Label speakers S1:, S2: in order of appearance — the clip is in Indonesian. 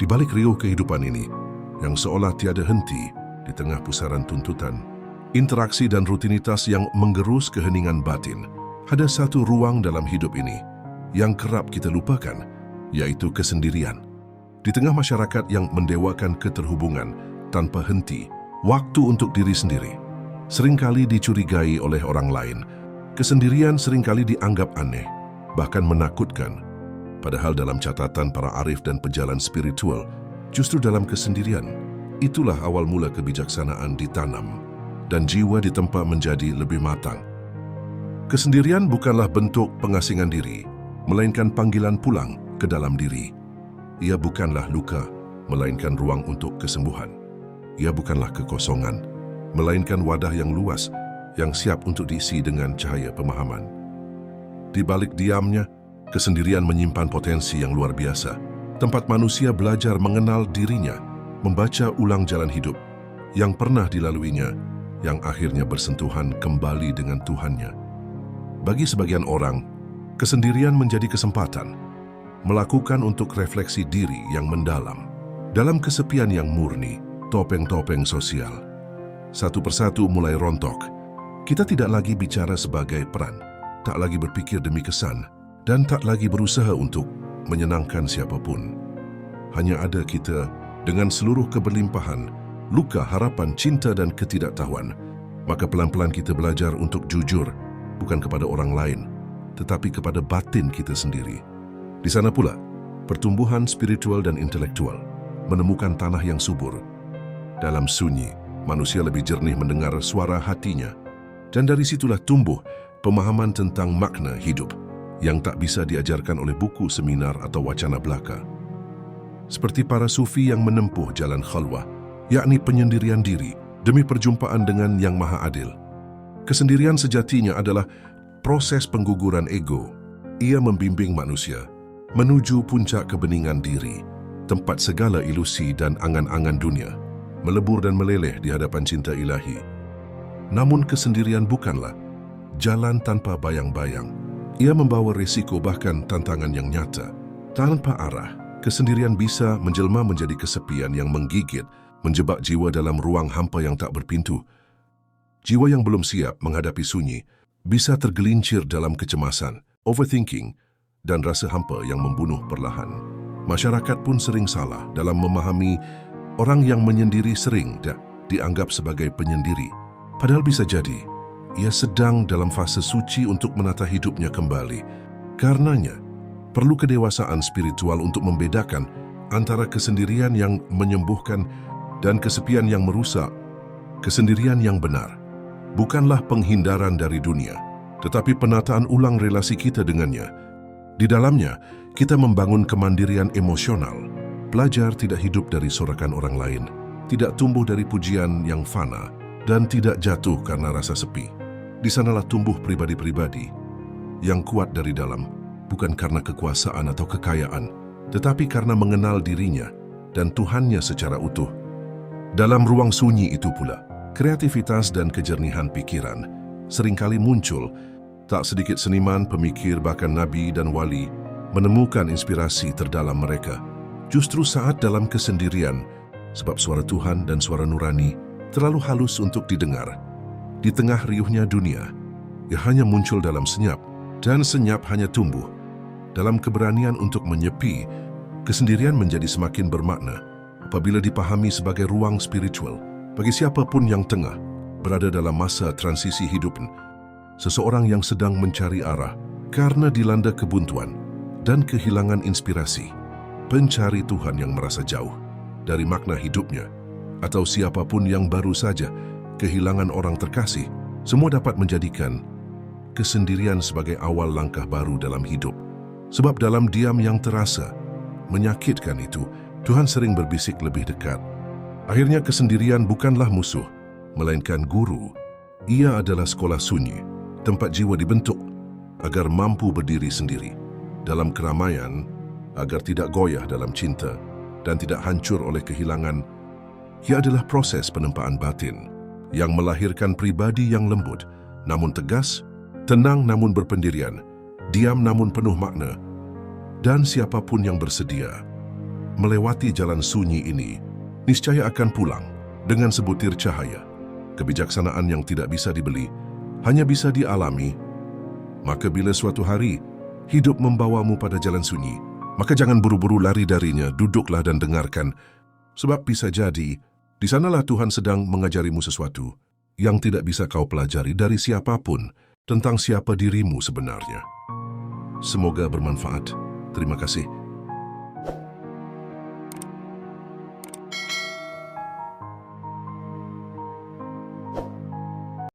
S1: Di balik riuh kehidupan ini, yang seolah tiada henti di tengah pusaran tuntutan, interaksi dan rutinitas yang menggerus keheningan batin, ada satu ruang dalam hidup ini yang kerap kita lupakan, yaitu kesendirian. Di tengah masyarakat yang mendewakan keterhubungan tanpa henti, waktu untuk diri sendiri seringkali dicurigai oleh orang lain. Kesendirian seringkali dianggap aneh, bahkan menakutkan. Padahal dalam catatan para arif dan pejalan spiritual, justru dalam kesendirian, itulah awal mula kebijaksanaan ditanam dan jiwa ditempa menjadi lebih matang. Kesendirian bukanlah bentuk pengasingan diri, melainkan panggilan pulang ke dalam diri. Ia bukanlah luka, melainkan ruang untuk kesembuhan. Ia bukanlah kekosongan, melainkan wadah yang luas yang siap untuk diisi dengan cahaya pemahaman. Di balik diamnya, kesendirian menyimpan potensi yang luar biasa. Tempat manusia belajar mengenal dirinya, membaca ulang jalan hidup yang pernah dilaluinya, yang akhirnya bersentuhan kembali dengan Tuhannya. Bagi sebagian orang, kesendirian menjadi kesempatan melakukan untuk refleksi diri yang mendalam. Dalam kesepian yang murni, topeng-topeng sosial satu persatu mulai rontok. Kita tidak lagi bicara sebagai peran, tak lagi berpikir demi kesan, dan tak lagi berusaha untuk menyenangkan siapapun. Hanya ada kita dengan seluruh keberlimpahan, luka, harapan, cinta dan ketidaktahuan. Maka pelan-pelan kita belajar untuk jujur, bukan kepada orang lain, tetapi kepada batin kita sendiri. Di sana pula, pertumbuhan spiritual dan intelektual menemukan tanah yang subur. Dalam sunyi, manusia lebih jernih mendengar suara hatinya, dan dari situlah tumbuh pemahaman tentang makna hidup yang tak bisa diajarkan oleh buku, seminar atau wacana belaka. Seperti para sufi yang menempuh jalan khalwah, yakni penyendirian diri demi perjumpaan dengan Yang Maha Adil. Kesendirian sejatinya adalah proses pengguguran ego. Ia membimbing manusia menuju puncak kebeningan diri, tempat segala ilusi dan angan-angan dunia melebur dan meleleh di hadapan cinta ilahi. Namun kesendirian bukanlah jalan tanpa bayang-bayang. Ia membawa risiko bahkan tantangan yang nyata. Tanpa arah, kesendirian bisa menjelma menjadi kesepian yang menggigit, menjebak jiwa dalam ruang hampa yang tak berpintu. Jiwa yang belum siap menghadapi sunyi bisa tergelincir dalam kecemasan, overthinking, dan rasa hampa yang membunuh perlahan. Masyarakat pun sering salah dalam memahami orang yang menyendiri sering dianggap sebagai penyendiri. Padahal bisa jadi, ia sedang dalam fase suci untuk menata hidupnya kembali. Karenanya, perlu kedewasaan spiritual untuk membedakan antara kesendirian yang menyembuhkan dan kesepian yang merusak. Kesendirian yang benar bukanlah penghindaran dari dunia, tetapi penataan ulang relasi kita dengannya. Di dalamnya, kita membangun kemandirian emosional, belajar tidak hidup dari sorakan orang lain, tidak tumbuh dari pujian yang fana, dan tidak jatuh karena rasa sepi. Di sanalah tumbuh pribadi-pribadi yang kuat dari dalam, bukan karena kekuasaan atau kekayaan, tetapi karena mengenal dirinya dan Tuhannya secara utuh. Dalam ruang sunyi itu pula, kreativitas dan kejernihan pikiran seringkali muncul. Tak sedikit seniman, pemikir, bahkan nabi dan wali menemukan inspirasi terdalam mereka justru saat dalam kesendirian, sebab suara Tuhan dan suara nurani terlalu halus untuk didengar. Di tengah riuhnya dunia, ia hanya muncul dalam senyap, dan senyap hanya tumbuh. Dalam keberanian untuk menyepi, kesendirian menjadi semakin bermakna apabila dipahami sebagai ruang spiritual bagi siapapun yang tengah berada dalam masa transisi hidup. Seseorang yang sedang mencari arah karena dilanda kebuntuan dan kehilangan inspirasi, pencari Tuhan yang merasa jauh dari makna hidupnya, atau siapapun yang baru saja kehilangan orang terkasih, semua dapat menjadikan kesendirian sebagai awal langkah baru dalam hidup. Sebab dalam diam yang terasa menyakitkan itu, Tuhan sering berbisik lebih dekat. Akhirnya kesendirian bukanlah musuh, melainkan guru. Ia adalah sekolah sunyi, tempat jiwa dibentuk agar mampu berdiri sendiri dalam keramaian, agar tidak goyah dalam cinta dan tidak hancur oleh kehilangan. Ia adalah proses penempaan batin yang melahirkan pribadi yang lembut namun tegas, tenang namun berpendirian, diam namun penuh makna. Dan siapapun yang bersedia melewati jalan sunyi ini, niscaya akan pulang dengan sebutir cahaya. Kebijaksanaan yang tidak bisa dibeli, hanya bisa dialami. Maka bila suatu hari hidup membawamu pada jalan sunyi, maka jangan buru-buru lari darinya, duduklah dan dengarkan. Sebab bisa jadi, di sanalah Tuhan sedang mengajarimu sesuatu yang tidak bisa kau pelajari dari siapapun tentang siapa dirimu sebenarnya. Semoga bermanfaat. Terima kasih.